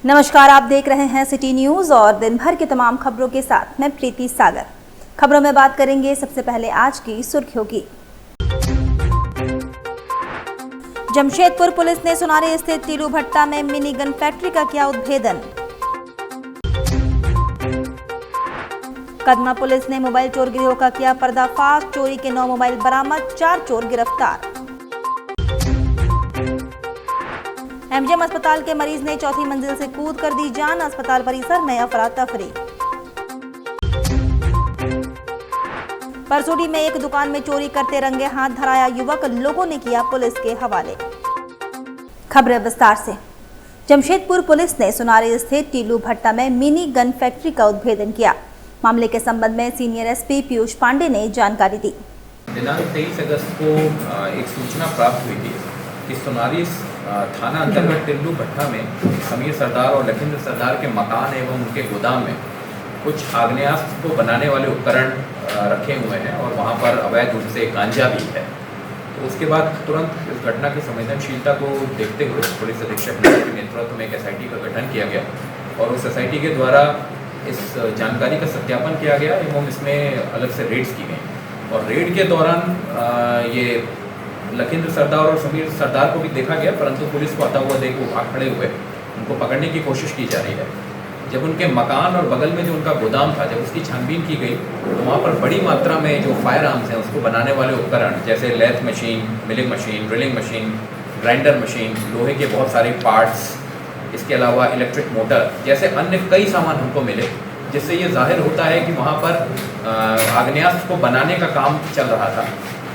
नमस्कार, आप देख रहे हैं सिटी न्यूज और दिन भर की तमाम खबरों के साथ मैं प्रीति सागर। खबरों में बात करेंगे सबसे पहले आज की सुर्खियों की। जमशेदपुर पुलिस ने सुनारे स्थित टीलू भट्टा में मिनी गन फैक्ट्री का किया उद्भेदन। कदमा पुलिस ने मोबाइल चोर गिरोह का किया पर्दाफाश, चोरी के 9 मोबाइल बरामद, 4 चोर गिरफ्तार। एमजीएम अस्पताल के मरीज ने चौथी मंजिल से कूद कर दी जान, अस्पताल परिसर में अफरा तफरी। परसोडी में एक दुकान में चोरी करते रंगे हाथ धराया युवक, लोगों ने किया पुलिस के हवाले। खबरें विस्तार से। जमशेदपुर पुलिस ने सुनारे स्थित टीलू भट्टा में मिनी गन फैक्ट्री का उद्भेदन किया। मामले के संबंध में सीनियर एसपी पीयूष पांडे ने जानकारी दी। दिनांक 23 अगस्त को एक सूचना प्राप्त हुई थी कि सुनारी थाना अंतर्गत टिल्लू भट्टा में समीर सरदार और लखिंद्र सरदार के मकान एवं उनके गोदाम में कुछ आग्नेयास्त्र को बनाने वाले उपकरण रखे हुए हैं और वहां पर अवैध रूप से गांजा भी है। तो उसके बाद तुरंत इस घटना की संवेदनशीलता को देखते हुए पुलिस अधीक्षक के नेतृत्व में एक एसआईटी का गठन किया गया और उस एसआईटी के द्वारा इस जानकारी का सत्यापन किया गया एवं इसमें अलग से रेड्स की गई और रेड के दौरान ये लखिंद्र सरदार और समीर सरदार को भी देखा गया, परंतु पुलिस को आता हुआ देख वो भाग खड़े हुए उनको पकड़ने की कोशिश की जा रही है। जब उनके मकान और बगल में जो उनका गोदाम था, जब उसकी छानबीन की गई तो वहाँ पर बड़ी मात्रा में जो फायर आर्म्स हैं उसको बनाने वाले उपकरण जैसे lathe machine, milling machine, drilling machine, grinder machine, लोहे के बहुत सारे पार्ट्स, इसके अलावा इलेक्ट्रिक मोटर जैसे अन्य कई सामान हमको मिले, जिससे ये जाहिर होता है कि वहाँ पर आग्नेयास्त्र को बनाने का काम चल रहा था।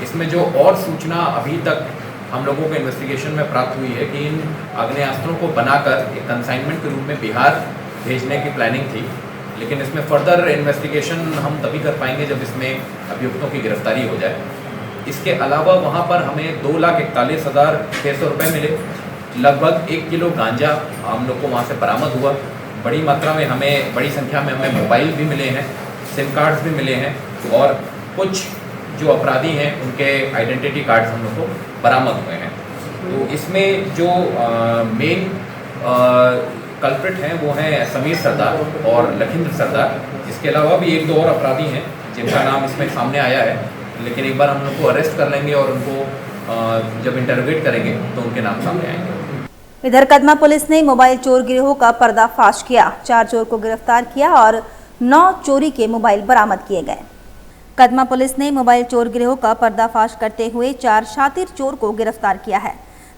इसमें जो और सूचना अभी तक हम लोगों को इन्वेस्टिगेशन में प्राप्त हुई है कि इन आग्नेयास्त्रों को बनाकर एक कंसाइनमेंट के रूप में बिहार भेजने की प्लानिंग थी, लेकिन इसमें फर्दर इन्वेस्टिगेशन हम तभी कर पाएंगे जब इसमें अभियुक्तों की गिरफ्तारी हो जाए। इसके अलावा वहाँ पर हमें 2,41,600 रुपये मिले, लगभग 1 किलो गांजा हम लोग को वहाँ से बरामद हुआ। बड़ी मात्रा में बड़ी संख्या में हमें मोबाइल भी मिले हैं, सिम कार्ड्स भी मिले हैं और कुछ जो अपराधी हैं उनके आइडेंटिटी कार्ड्स हम लोग को बरामद हुए हैं। तो इसमें जो मेन कल्प्रिट हैं वो हैं समीर सरदार और लखिंद्र सरदार। इसके अलावा भी 1-2 और अपराधी हैं जिनका नाम इसमें सामने आया है, लेकिन एक बार हम लोग को अरेस्ट कर लेंगे और उनको जब इंटरोगेट करेंगे तो उनके नाम सामने आएंगे। इधर कदमा पुलिस ने मोबाइल चोर गिरोह का पर्दाफाश किया, 4 चोर को गिरफ्तार किया और 9 चोरी के मोबाइल बरामद किए गए। कदमा पुलिस ने मोबाइल चोर गिरोह का पर्दाफाश करते हुए 4 शातिर चोर को गिरफ्तार किया है।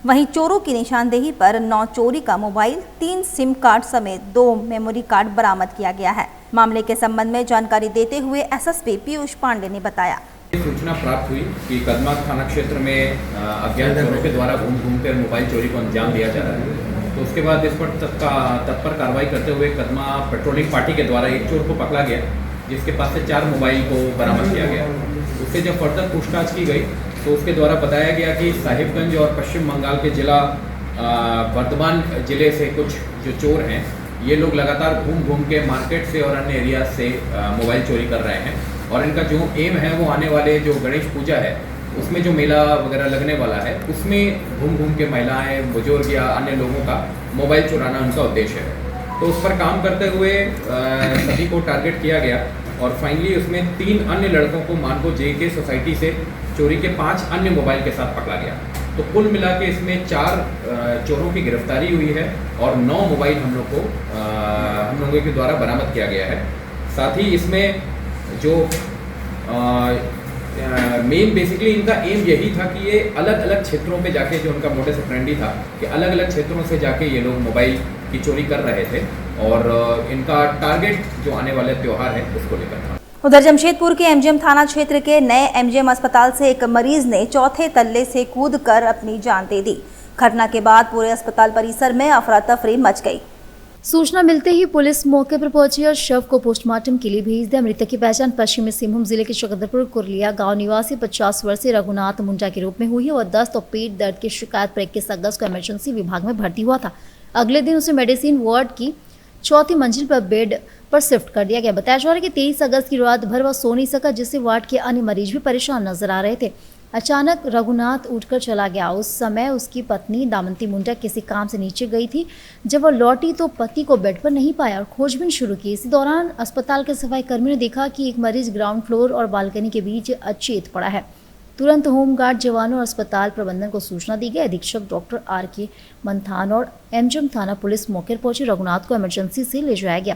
वहीं चोरों की निशानदेही पर 9 चोरी का मोबाइल, 3 सिम कार्ड समेत 2 मेमोरी कार्ड बरामद किया गया है। मामले के संबंध में जानकारी देते हुए एसएसपी पीयूष पांडे ने बताया। सूचना प्राप्त हुई कि कदमा थाना क्षेत्र में अज्ञात चोरों के द्वारा घूम कर मोबाइल चोरी को अंजाम दिया जा रहा है। तो उसके बाद इस पर तत्पर कार्रवाई करते हुए कदमा पेट्रोलिंग पार्टी के द्वारा एक चोर को पकड़ा गया, जिसके पास से 4 मोबाइल को बरामद किया गया। उससे जब फर्दर पूछताछ की गई तो उसके द्वारा बताया गया कि साहिबगंज और पश्चिम बंगाल के जिला वर्धमान जिले से कुछ जो चोर हैं ये लोग लगातार घूम के मार्केट से और अन्य एरिया से मोबाइल चोरी कर रहे हैं और इनका जो एम है वो आने वाले जो गणेश पूजा है उसमें जो मेला वगैरह लगने वाला है उसमें घूम के महिलाएं, बुजुर्ग या अन्य लोगों का मोबाइल चुराना उनका उद्देश्य है। तो उस पर काम करते हुए सभी को टारगेट किया गया और फाइनली उसमें 3 अन्य लड़कों को मानगो जेके सोसाइटी से चोरी के 5 अन्य मोबाइल के साथ पकड़ा गया। तो कुल मिला के इसमें 4 चोरों की गिरफ्तारी हुई है और 9 मोबाइल हम लोगों के द्वारा बरामद किया गया है। साथ ही इसमें जो मेन बेसिकली इनका एम यही था कि ये अलग अलग क्षेत्रों पे जाके, जो उनका मोडस ऑपरेंडी था कि अलग अलग क्षेत्रों से जाके ये लोग मोबाइल की चोरी कर रहे थे और इनका टारगेट जो आने वाले त्यौहार है उसको लेकर था। उधर जमशेदपुर के एमजीएम थाना क्षेत्र के नए एमजीएम अस्पताल से एक मरीज ने 4थे तल्ले से कूदकर अपनी जान दे दी। घटना के बाद पूरे अस्पताल परिसर में अफरा तफरी मच गई। सूचना मिलते ही पुलिस मौके पर पहुंची और शव को पोस्टमार्टम के लिए भेज दिया। मृतक की पहचान पश्चिमी सिंहभूम जिले के चकंदरपुर कुरलिया गांव निवासी 50 वर्षीय रघुनाथ मुंडा के रूप में हुई है और दस्त और पेट दर्द की शिकायत पर 21 अगस्त को इमरजेंसी विभाग में भर्ती हुआ था। अगले दिन उसे मेडिसिन वार्ड की 4थी मंजिल पर बेड पर शिफ्ट कर दिया गया। बताया जा रहा है कि 23 अगस्त की रात भर वह सो नहीं सका, जिससे वार्ड के अन्य मरीज भी परेशान नजर आ रहे थे। अचानक रघुनाथ उठकर चला गया। उस समय उसकी पत्नी दामंती मुंडा किसी काम से नीचे गई थी। जब वह लौटी तो पति को बेड पर नहीं पाया और खोजबीन शुरू की। इसी दौरान अस्पताल के सफाई कर्मियों ने देखा कि एक मरीज ग्राउंड फ्लोर और बालकनी के बीच अचेत पड़ा है। तुरंत होमगार्ड जवानों और अस्पताल प्रबंधन को सूचना दी गई। अधीक्षक डॉक्टर आर.के. मंथान और एमजम थाना पुलिस मौके पर पहुंची। रघुनाथ को इमरजेंसी से ले जाया गया,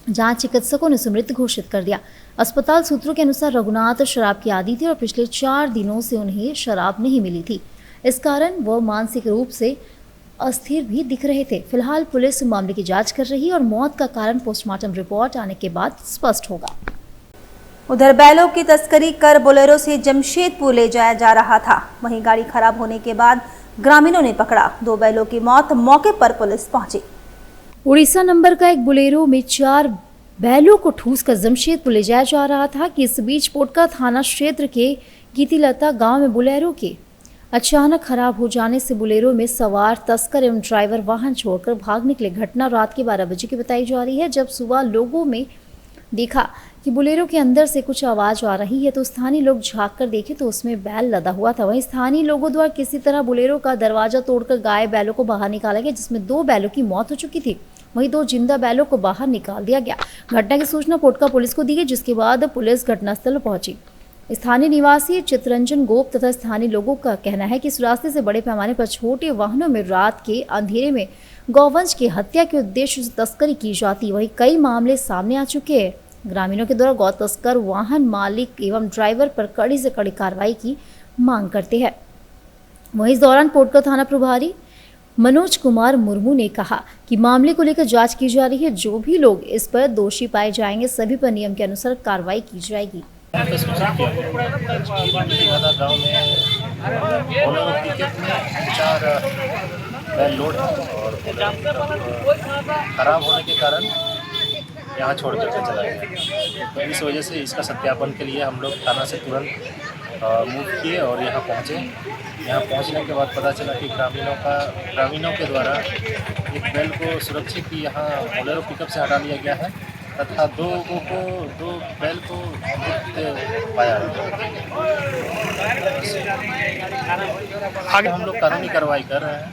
जहां चिकित्सकों ने मृत घोषित कर दिया। अस्पताल सूत्रों के अनुसार रघुनाथ शराब के आदी थे और पिछले 4 दिनों से उन्हें शराब नहीं मिली थी। इस कारण वह मानसिक रूप से अस्थिर भी दिख रहे थे। फिलहाल पुलिस मामले की जांच कर रही है और मौत का कारण पोस्टमार्टम रिपोर्ट आने के बाद स्पष्ट होगा। उधर बैलों की तस्करी कर बोलेरो से जमशेदपुर ले जाया जा रहा था। वहीं गाड़ी खराब होने के बाद ग्रामीणों ने पकड़ा। 2 बैलों की मौत मौके पर पुलिस पहुंची। उड़ीसा नंबर का एक बोलेरो में 4 बैलों को ठूसकर जमशेदपुर ले जाया जा रहा था कि इस बीच पोटका थाना क्षेत्र के गीतिलता गांव में बोलेरो के अचानक खराब हो जाने से बोलेरो में सवार तस्कर एवं ड्राइवर वाहन छोड़कर भाग निकले। घटना रात के 12 बजे की बताई जा रही है। जब सुबह लोगों में देखा कि बोलेरो के अंदर से कुछ आवाज आ रही है तो स्थानीय लोग झांक कर देखे तो उसमें बैल लदा हुआ था। वहीं स्थानीय लोगों द्वारा किसी तरह बोलेरो का दरवाजा तोड़कर गाय बैलों को बाहर निकाला गया, जिसमें 2 बैलों की मौत हो चुकी थी। वहीं 2 जिंदा बैलों को बाहर निकाल दिया गया। घटना की सूचना पोटका पुलिस को दी गई, जिसके बाद पुलिस घटनास्थल पर पहुंची। स्थानीय निवासी चित्रंजन गोप तथा स्थानीय लोगों का कहना है कि इस रास्ते से बड़े पैमाने पर छोटे वाहनों में रात के अंधेरे में गौवंश की हत्या के उद्देश्य से तस्करी की जाती। वहीं कई मामले सामने आ चुके हैं। ग्रामीणों के द्वारा गौ तस्कर वाहन मालिक एवं ड्राइवर पर कड़ी से कड़ी कार्रवाई की मांग करते हैं। वहीं इस दौरान पोटका थाना प्रभारी मनोज कुमार मुर्मू ने कहा कि मामले को लेकर जांच की जा रही है। जो भी लोग इस पर दोषी पाए जाएंगे सभी पर नियम के अनुसार कार्रवाई की जाएगी। गाँव में चार बैल लोड और खराब होने के कारण यहाँ छोड़ करके चला गया। तो इस वजह से इसका सत्यापन के लिए हम लोग थाना से तुरंत मूव किए और यहाँ पहुँचे। यहाँ पहुँचने के बाद पता चला कि ग्रामीणों के द्वारा एक बैल को सुरक्षित यहाँ बोलेरो पिकअप से हटा लिया गया है तथा 2 बैल को पाया है। आगे हम लोग कानूनी कार्रवाई कर रहे हैं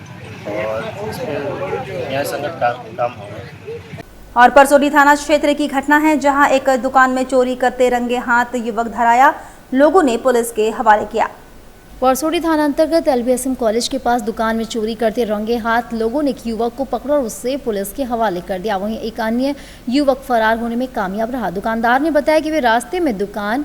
और इस पर न्याय संगत काम होगा। और परसोडी थाना क्षेत्र की घटना है, जहां एक दुकान में चोरी करते रंगे हाथ युवक धराया। लोगों ने पुलिस के हवाले किया। परसोडी थाना अंतर्गत LBSM कॉलेज के पास दुकान में चोरी करते रंगे हाथ लोगों ने एक युवक को पकड़ा और उससे पुलिस के हवाले कर दिया। वहीं एक अन्य युवक फरार होने में कामयाब रहा। दुकानदार ने बताया कि वे रास्ते में दुकान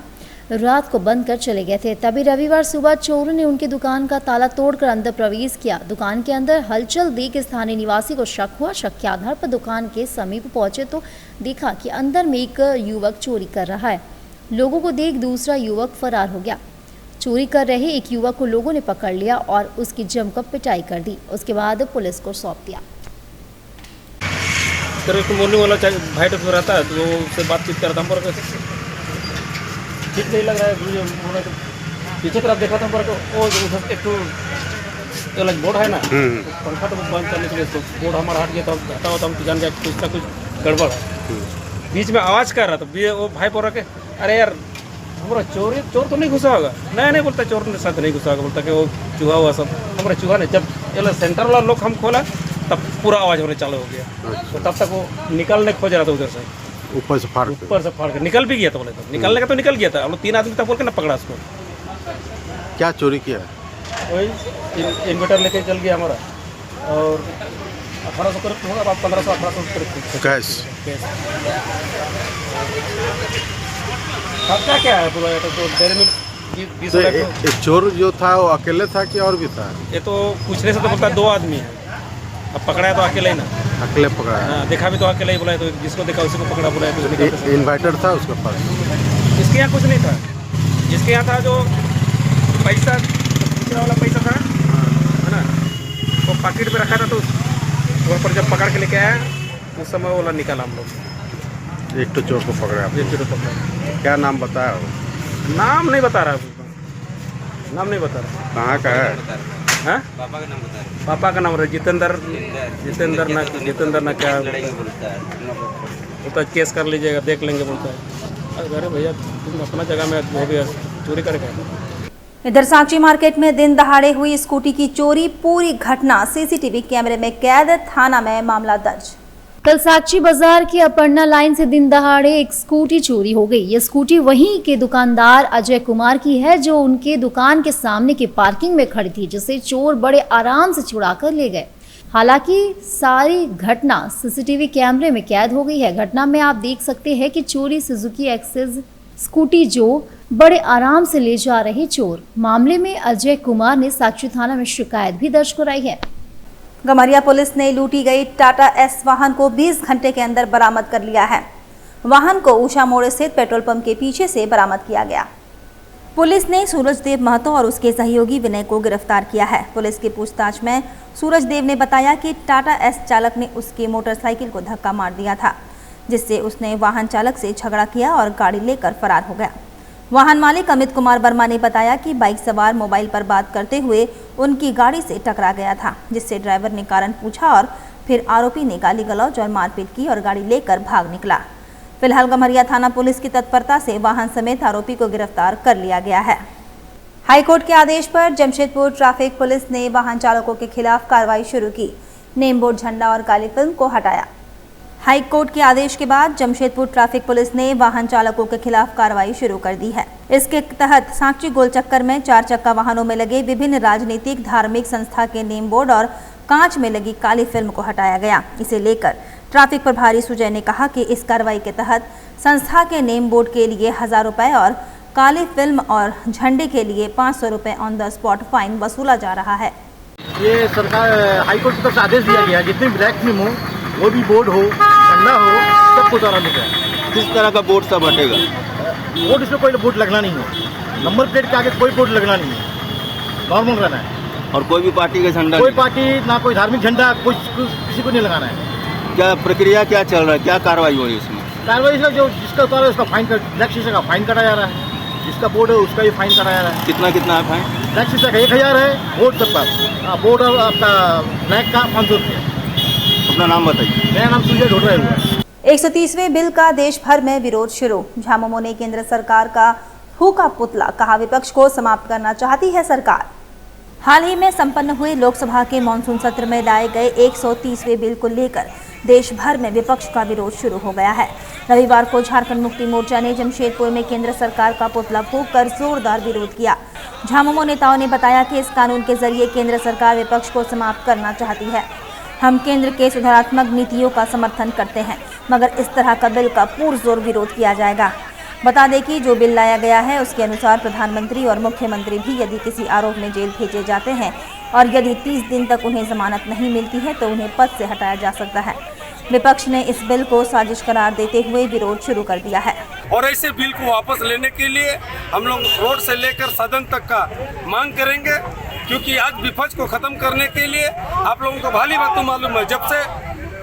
रात को बंद कर चले गए थे। तभी रविवार सुबह चोरों ने उनकी दुकान का ताला तोड़कर अंदर प्रवेश किया। दुकान के अंदर हलचल देख स्थानीय निवासी को शक हुआ। शक के आधार पर दुकान के समीप पहुंचे तो देखा कि अंदर में एक युवक चोरी कर रहा है। लोगों को देख दूसरा युवक फरार हो गया। चोरी कर रहे एक युवक को लोगों ने पकड़ लिया और उसकी जमकर पिटाई कर दी। उसके बाद पुलिस को सौंप दिया। मॉर्निंग वाला भाई तो रहता है तो उससे बातचीत करता हूँ पर ठीक नहीं लग रहा है। पीछे तरफ देखा था पर वो उधर एक तो बोर्ड है ना, पंखा तो बंद करने के लिए तो बोर्ड हमारा हट गया तो हटा हुआ तो हम जान गया कुछ ना कुछ गड़बड़ है। बीच में आवाज़ कर रहा था वो भाई बोल रहा के अरे यार हमारा चोर तो नहीं घुसा होगा। नहीं बोलता चोर ने साथ नहीं घुसा होगा, बोलता कि वो चूहा हुआ सब हमारा चूहा नहीं। जब सेंटर वाला लोग हम खोला तब पूरा आवाज़ होने चालू हो गया। तो तब तक वो निकलने खोज रहा था उधर से, ऊपर से फाड़ के निकल भी गया था। बोले तो निकलने का तो निकल गया था। हम लोग 3 आदमी तक बोल के ना पकड़ा उसको। क्या चोरी किया? वही इन्वर्टर लेके चल गया हमारा और 1800 करीब होगा, 1500-1800 करीब कैश। खर्चा क्या है पूरा? तो डेढ़ में 20 लाख। चोर जो था वो अकेले था कि और भी था? ये तो पूछने से तो बोलता 2 आदमी है। अब पकड़ा है तो अकेले ही ना, अकेले पकड़ा है। हाँ, देखा भी तो अकेले ही बोला है। तो जिसको देखा उसी को पकड़ा बोला है। तो इन्वर्टर था उसके पास? जिसके यहाँ कुछ नहीं था। जिसके यहाँ था जो पैसा वाला पैसा था है ना, वो पॉकेट में रखा था। तो वहाँ पर जब पकड़ के लेके आया उस समय वो वाला निकाला हम लोग। एक तो चोर को पकड़ा। एक चोर को पकड़ा। क्या नाम बताया वो? नाम नहीं बता रहा, नाम नहीं बता रहा। कहाँ का है? हाँ, पापा का नाम जितेंद्र ना क्या बोलता है, केस कर लीजिएगा देख लेंगे बोलता है। अरे भैया तुम अपना जगह में हो गया चोरी करके। इधर सांची मार्केट में दिन दहाड़े हुई स्कूटी की चोरी, पूरी घटना सीसीटीवी कैमरे में कैद, थाना में मामला दर्ज। कल साक्षी बाजार की अपर्णा लाइन से दिन दहाड़े एक स्कूटी चोरी हो गई। ये स्कूटी वहीं के दुकानदार अजय कुमार की है, जो उनके दुकान के सामने की पार्किंग में खड़ी थी, जिसे चोर बड़े आराम से छुड़ा कर ले गए। हालांकि सारी घटना सीसीटीवी कैमरे में कैद हो गई है। घटना में आप देख सकते हैं कि चोरी सुजुकी एक्सेस स्कूटी जो बड़े आराम से ले जा रहे चोर। मामले में अजय कुमार ने साक्षी थाना में शिकायत भी दर्ज कराई है। गम्हरिया पुलिस ने लूटी गई टाटा एस वाहन को 20 घंटे के अंदर बरामद कर लिया है। वाहन को उषा मोड़ स्थित पेट्रोल पंप के पीछे से बरामद किया गया। पुलिस ने सूरजदेव महतो और उसके सहयोगी विनय को गिरफ्तार किया है। पुलिस की पूछताछ में सूरजदेव ने बताया कि टाटा एस चालक ने उसकी मोटरसाइकिल को धक्का मार दिया था, जिससे उसने वाहन चालक से झगड़ा किया और गाड़ी लेकर फरार हो गया। वाहन मालिक अमित कुमार वर्मा ने बताया कि बाइक सवार मोबाइल पर बात करते हुए उनकी गाड़ी से टकरा गया था, जिससे ड्राइवर ने कारण पूछा और फिर आरोपी ने गाली गलौज और मारपीट की और गाड़ी लेकर भाग निकला। फिलहाल गम्हरिया थाना पुलिस की तत्परता से वाहन समेत आरोपी को गिरफ्तार कर लिया गया है। हाईकोर्ट के आदेश पर जमशेदपुर ट्रैफिक पुलिस ने वाहन चालकों के खिलाफ कार्रवाई शुरू की। नेम बोर्ड, झंडा और काली फिल्म को हटाया। हाईकोर्ट के आदेश के बाद जमशेदपुर ट्रैफिक पुलिस ने वाहन चालकों के खिलाफ कार्रवाई शुरू कर दी है। इसके तहत सांची गोलचक्कर में 4 चक्का वाहनों में लगे विभिन्न राजनीतिक धार्मिक संस्था के नेम बोर्ड और कांच में लगी काली फिल्म को हटाया गया। इसे लेकर ट्रैफिक प्रभारी सुजय ने कहा कि इस कार्रवाई के तहत संस्था के नेम बोर्ड के लिए 1000 रुपए और काली फिल्म और झंडे के लिए 500 रुपए ऑन द स्पॉट फाइन वसूला जा रहा है। ये सरकार हाईकोर्ट की तरफ से आदेश दिया गया है, जितने भी ब्लैक फिल्म हो, वो भी बोर्ड हो, झंडा हो, सबको उतारा दिया है। किस तरह का बोर्ड सब हटेगा? बोर्ड, इसमें कोई बोर्ड लगना नहीं है। नंबर प्लेट के आगे कोई बोर्ड लगना नहीं है, नॉर्मल रहना है। और कोई भी पार्टी का झंडा? कोई पार्टी ना, कोई धार्मिक झंडा किसी को नहीं लगाना है। क्या प्रक्रिया क्या चल रहा है, क्या कार्रवाई हो रही है इसमें? कार्रवाई इसका जो जिसका उतारा है उसका फाइन कर, ब्लैक शीशे का फाइन काटा जा रहा है। जिसका बोर्ड है उसका भी फाइन काटा जा रहा है। कितना कितना है फाइन? ब्लैक शीशे का 1000 है, बोर्ड सबका, बोर्ड और आपका ब्लैक का 500 रुपया। अपना नाम बताइए। मेरा नाम सुजय ढोडरा है। 130वें बिल का देश भर में विरोध शुरू। झामुमो ने केंद्र सरकार का फूका पुतला, कहा विपक्ष को समाप्त करना चाहती है सरकार। हाल ही में संपन्न हुए लोकसभा के मानसून सत्र में लाए गए 130वें बिल को लेकर देश भर में विपक्ष का विरोध शुरू हो गया है। रविवार को झारखंड मुक्ति मोर्चा ने जमशेदपुर में केंद्र सरकार का पुतला फूंककर जोरदार विरोध किया। झामुमो नेताओं ने बताया कि इस कानून के जरिए केंद्र सरकार विपक्ष को समाप्त करना चाहती है। हम केंद्र के सुधारात्मक नीतियों का समर्थन करते हैं, मगर इस तरह का बिल का पुरजोर विरोध किया जाएगा। बता दें कि जो बिल लाया गया है उसके अनुसार प्रधानमंत्री और मुख्यमंत्री भी यदि किसी आरोप में जेल भेजे जाते हैं और यदि 30 दिन तक उन्हें जमानत नहीं मिलती है तो उन्हें पद से हटाया जा सकता है। विपक्ष ने इस बिल को साजिश करार देते हुए विरोध शुरू कर दिया है। और ऐसे बिल को वापस लेने के लिए हम लोग रोड से लेकर सदन तक का मांग करेंगे, क्योंकि आज विपक्ष को खत्म करने के लिए आप लोगों को भली बात मालूम है, जब से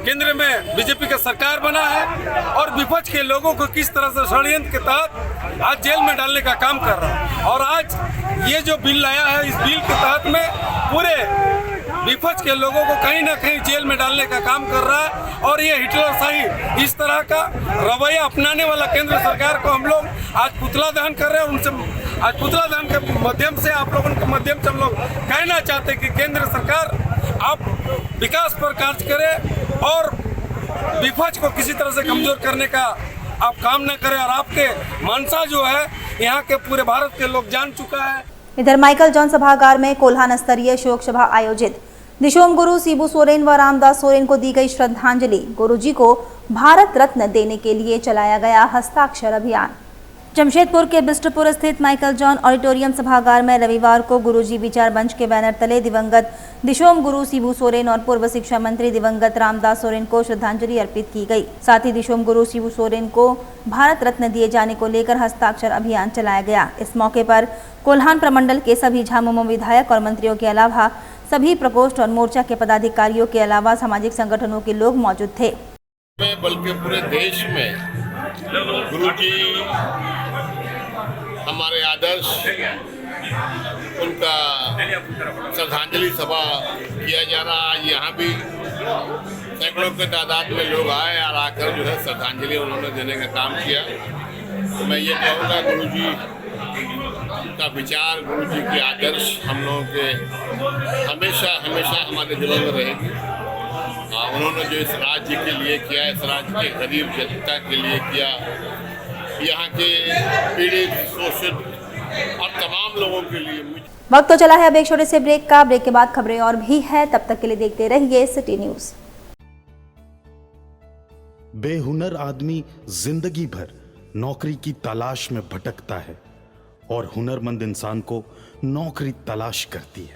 केंद्र में बीजेपी का सरकार बना है और विपक्ष के लोगों को किस तरह से षड्यंत्र के तहत आज जेल में डालने का काम कर रहा है। और आज ये जो बिल लाया है, इस बिल के तहत में पूरे विपक्ष के लोगों को कहीं ना कहीं जेल में डालने का काम कर रहा है। और ये हिटलर शाही इस तरह का रवैया अपनाने वाला केंद्र सरकार को हम लोग आज पुतला दहन कर रहे हैं। उनसे आज पुतला दहन के माध्यम से, आप लोगों के माध्यम से हम लोग कहना चाहते हैं कि केंद्र सरकार आप विकास पर कार्य करें और विपक्ष को किसी तरह से कमजोर करने का आप काम न करें। और आपके मनसा जो है यहाँ के पूरे भारत के लोग जान चुका है। इधर माइकल जॉन सभागार में कोल्हान स्तरीय शोक सभा आयोजित। दिशोम गुरु शिबू सोरेन व रामदास सोरेन को दी गई श्रद्धांजलि। गुरुजी को भारत रत्न देने के लिए चलाया गया हस्ताक्षर अभियान। जमशेदपुर के बिष्टपुर स्थित माइकल जॉन ऑडिटोरियम सभागार में रविवार को गुरुजी विचार मंच के बैनर तले दिवंगत दिशोम गुरु शिबू सोरेन और पूर्व शिक्षा मंत्री दिवंगत रामदास सोरेन को श्रद्धांजलि अर्पित की गई। साथ ही दिशोम गुरु शिबू सोरेन को भारत रत्न दिए जाने को लेकर हस्ताक्षर अभियान चलाया गया। इस मौके पर कोल्हान प्रमंडल के सभी झामुमो विधायक और मंत्रियों के अलावा सभी प्रकोष्ठ और मोर्चा के पदाधिकारियों के अलावा सामाजिक संगठनों के लोग मौजूद थे। बल्कि पूरे देश में गुरुजी हमारे आदर्श, उनका श्रद्धांजलि सभा किया जा रहा है। यहाँ भी सैकड़ों के तादाद में लोग आए और आकर जो है श्रद्धांजलि उन्होंने देने का काम किया। तो मैं ये कहूँगा गुरुजी का विचार, गुरु जी के आदर्श हम लोगों के हमेशा हमेशा हमारे दिलों में रहेगी। उन्होंने जो इस राज्य के लिए किया, इस राज्य के गरीब जनता के लिए किया, यहाँ के पीड़ित शोषित और तमाम लोगों के लिए। वक्त तो चला है अब एक छोटे से ब्रेक का। ब्रेक के बाद खबरें और भी है, तब तक के लिए देखते रहिए सिटी न्यूज। बेहुनर आदमी जिंदगी भर नौकरी की तलाश में भटकता है और हुनरमंद इंसान को नौकरी तलाश करती है।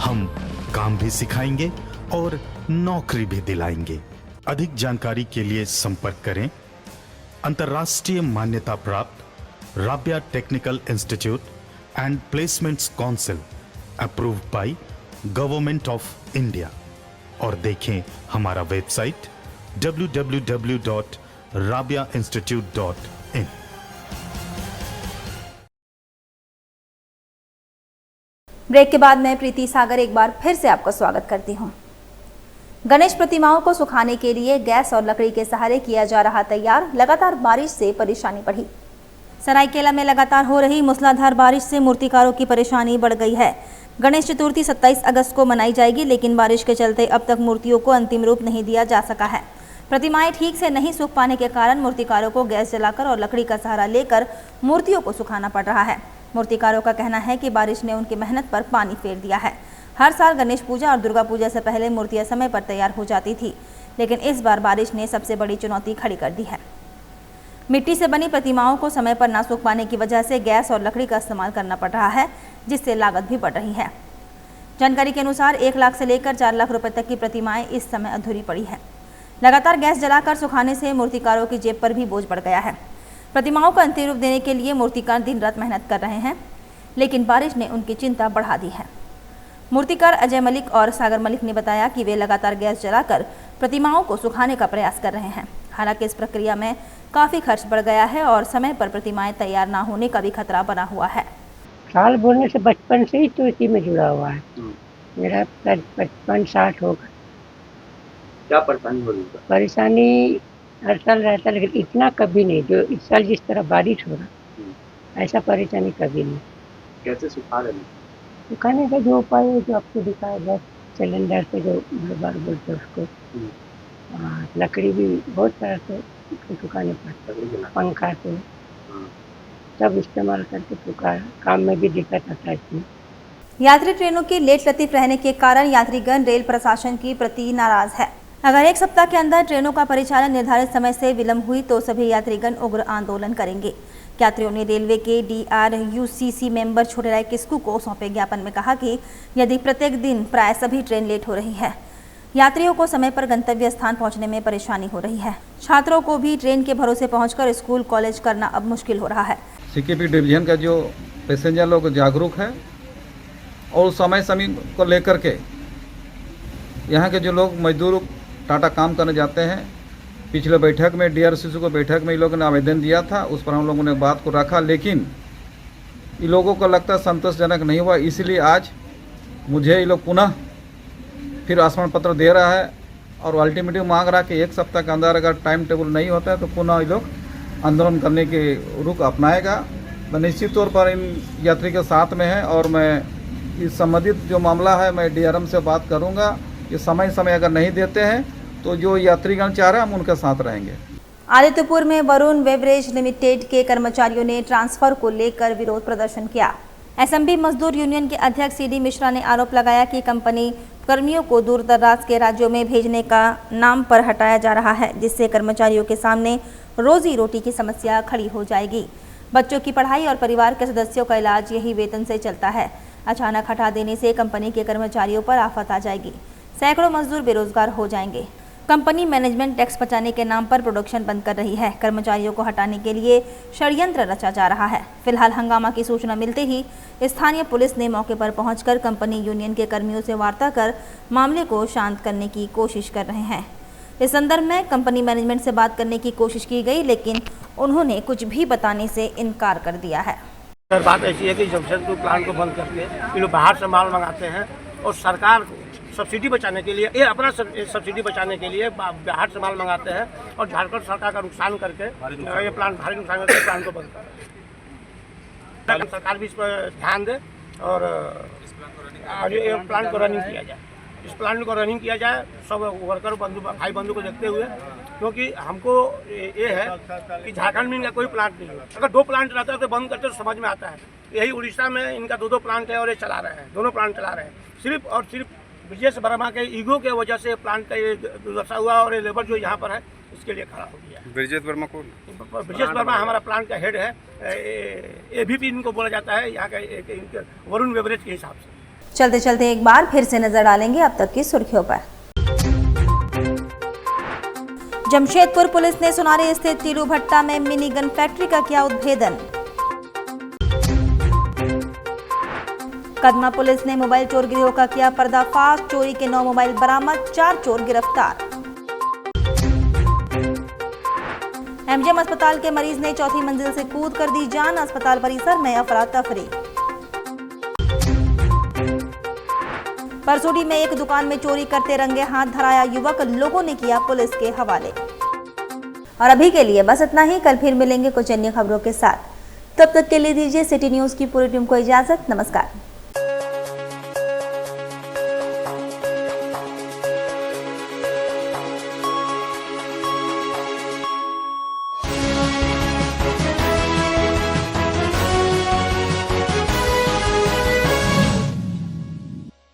हम काम भी सिखाएंगे और नौकरी भी दिलाएंगे। अधिक जानकारी के लिए संपर्क करें अंतर्राष्ट्रीय मान्यता प्राप्त Rabia technical institute and placements council approved by government of India और देखें हमारा वेबसाइट www.rabiainstitute.in। ब्रेक के बाद मैं प्रीति सागर एक बार फिर से आपका स्वागत करती हूं। गणेश प्रतिमाओं को सुखाने के लिए गैस और लकड़ी के सहारे किया जा रहा तैयार। लगातार बारिश से परेशानी बढ़ी। सरायकेला में लगातार हो रही मूसलाधार बारिश से मूर्तिकारों की परेशानी बढ़ गई है। गणेश चतुर्थी 27 अगस्त को मनाई जाएगी, लेकिन बारिश के चलते अब तक मूर्तियों को अंतिम रूप नहीं दिया जा सका है। प्रतिमाएं ठीक से नहीं सूख पाने के कारण मूर्तिकारों को गैस जलाकर और लकड़ी का सहारा लेकर मूर्तियों को सुखाना पड़ रहा है। मूर्तिकारों का कहना है कि बारिश ने उनकी मेहनत पर पानी फेर दिया है। हर साल गणेश पूजा और दुर्गा पूजा से पहले मूर्तियां समय पर तैयार हो जाती थी, लेकिन इस बार बारिश ने सबसे बड़ी चुनौती खड़ी कर दी है। मिट्टी से बनी प्रतिमाओं को समय पर न सूख पाने की वजह से गैस और लकड़ी का इस्तेमाल करना पड़ रहा है, जिससे लागत भी बढ़ रही है। जानकारी के अनुसार 1 लाख से लेकर 4 लाख रुपए तक की प्रतिमाएं इस समय अधूरी पड़ी है। लगातार गैस जलाकर सुखाने से मूर्तिकारों की जेब पर भी बोझ बढ़ गया है। प्रतिमाओं को अंतिम रूप देने के लिए मूर्तिकार दिन रात मेहनत कर रहे हैं, लेकिन बारिश ने उनकी चिंता बढ़ा दी है। मूर्तिकार अजय मलिक और सागर मलिक ने बताया कि वे लगातार गैस जलाकर प्रतिमाओं को सुखाने का प्रयास कर रहे हैं। हालांकि इस प्रक्रिया में काफ़ी खर्च बढ़ गया है और समय पर प्रतिमाएं तैयार ना होने का भी खतरा बना हुआ है। साल बोलने से बचपन से ही तो इसी में जुड़ा हुआ है। मेरा 55-60 होगा। क्या परेशानी हो रही है? परेशानी हर साल रहता, लेकिन इतना कभी नहीं जो इस साल जिस तरह बारिश हो रहा, ऐसा परेशानी कभी नहीं। कैसे सुखा रहे हैं? सुखाने का जो उपाय है जो आपको दिखाया, गैस सिलेंडर से जो बार बोलते हैं उसको, लकड़ी भी बहुत तरह से सुखाने पड़ता, पंखा से सब इस्तेमाल करके सुखा। काम में भी दिक्कत आता है इसमें। यात्री ट्रेनों की लेट लतीफ रहने के कारण यात्रीगण रेल प्रशासन की प्रति नाराज है। अगर 1 सप्ताह के अंदर ट्रेनों का परिचालन निर्धारित समय से विलंब हुई तो सभी यात्रीगण उग्र आंदोलन करेंगे। यात्रियों ने रेलवे के DRUCC मेंबर छोटे राय किस्कू को सौंपे ज्ञापन में कहा कि यदि प्रत्येक दिन प्राय सभी ट्रेन लेट हो रही है, यात्रियों को समय पर गंतव्य स्थान पहुंचने में परेशानी हो रही है। छात्रों को भी ट्रेन के भरोसे पहुंचकर स्कूल कॉलेज करना अब मुश्किल हो रहा है। CKP डिवीजन का जो पैसेंजर लोग जागरूक है और समय को लेकर के यहाँ के जो लोग मजदूर टाटा काम करने जाते हैं, पिछले बैठक में DRCC को बैठक में इन लोगों ने आवेदन दिया था, उस पर हम लोगों ने बात को रखा, लेकिन इन लोगों को लगता संतोषजनक नहीं हुआ। इसलिए आज मुझे ये लोग पुनः फिर आश्वासन पत्र दे रहा है और अल्टीमेटली मांग रहा कि 1 सप्ताह के अंदर अगर टाइम टेबल नहीं होता है तो पुनः ये लोग आंदोलन करने के रुख अपनाएगा। मैं निश्चित तौर पर इन यात्री के साथ में है और मैं इस संबंधित जो मामला है मैं DRM से बात करूंगा कि समय समय अगर नहीं देते हैं तो जो यात्रीगण चाह रहे हैं हम उनके साथ रहेंगे। आदित्यपुर में वरुण बेवरेज लिमिटेड के कर्मचारियों ने ट्रांसफर को लेकर विरोध प्रदर्शन किया। SMB मजदूर यूनियन के अध्यक्ष CD मिश्रा ने आरोप लगाया कि कंपनी कर्मियों को दूर दराज के राज्यों में भेजने का नाम पर हटाया जा रहा है, जिससे कर्मचारियों के सामने रोजी रोटी की समस्या खड़ी हो जाएगी। बच्चों की पढ़ाई और परिवार के सदस्यों का इलाज यही वेतन से चलता है। अचानक हटा देने से कंपनी के कर्मचारियों पर आफत आ जाएगी। सैकड़ों मजदूर बेरोजगार हो जाएंगे। कंपनी मैनेजमेंट टैक्स बचाने के नाम पर प्रोडक्शन बंद कर रही है। कर्मचारियों को हटाने के लिए षड्यंत्र रचा जा रहा है। फिलहाल हंगामा की सूचना मिलते ही स्थानीय पुलिस ने मौके पर पहुंचकर कंपनी यूनियन के कर्मियों से वार्ता कर मामले को शांत करने की कोशिश कर रहे हैं। इस संदर्भ में कंपनी मैनेजमेंट से बात करने की कोशिश की गई, लेकिन उन्होंने कुछ भी बताने से इनकार कर दिया है। सर, बात ऐसी है कि जमशेदपुर प्लांट को बंद करके ये लोग बाहर से माल मंगाते हैं और सरकार को सब्सिडी बचाने के लिए, ये अपना सब्सिडी बचाने के लिए बाहर से माल मंगाते हैं और झारखंड सरकार का नुकसान करके ये प्लांट भारी नुकसान करके प्लांट को बंद करते हैं। सरकार भी इस पर ध्यान दे और ये प्लांट को रनिंग किया जाए। इस प्लांट को रनिंग किया जाए सब वर्कर भाई बंधु को देखते हुए, क्योंकि हमको ये है कि झारखंड में इनका कोई प्लांट नहीं है। अगर 2 प्लांट रहता है तो बंद करते तो समझ में आता है। यही उड़ीसा में इनका 2 प्लांट है और ये चला रहे हैं, दोनों प्लांट चला रहे हैं। सिर्फ और सिर्फ ब्रिजेश वर्मा के ईगो के वजह से प्लांट का ये दुर्दशा हुआ और ये लेबर जो यहाँ पर है इसके लिए खड़ा हो गया। ब्रिजेश वर्मा कौन? ब्रिजेश वर्मा हमारा प्लांट का हेड है। AVP इनको बोला जाता है यहाँ का, वरुण बेवरेज के हिसाब से। चलते चलते एक बार फिर से नजर डालेंगे अब तक की सुर्खियों पर। जमशेदपुर पुलिस ने सुनारी स्थित तीलू भट्टा में मिनी गन फैक्ट्री का किया उद्भेदन। कदमा पुलिस ने मोबाइल चोर गिरोह का किया पर्दाफाश। चोरी के 9 मोबाइल बरामद, 4 चोर गिरफ्तार। MGM अस्पताल के मरीज ने 4थी मंजिल से कूद कर दी जान। अस्पताल परिसर में अफरा तफरी। परसोडी में एक दुकान में चोरी करते रंगे हाथ धराया युवक, लोगों ने किया पुलिस के हवाले। और अभी के लिए बस इतना ही। कल फिर मिलेंगे कुछ अन्य खबरों के साथ। तब तक के लिए दीजिए सिटी न्यूज की पूरी टीम को इजाजत। नमस्कार।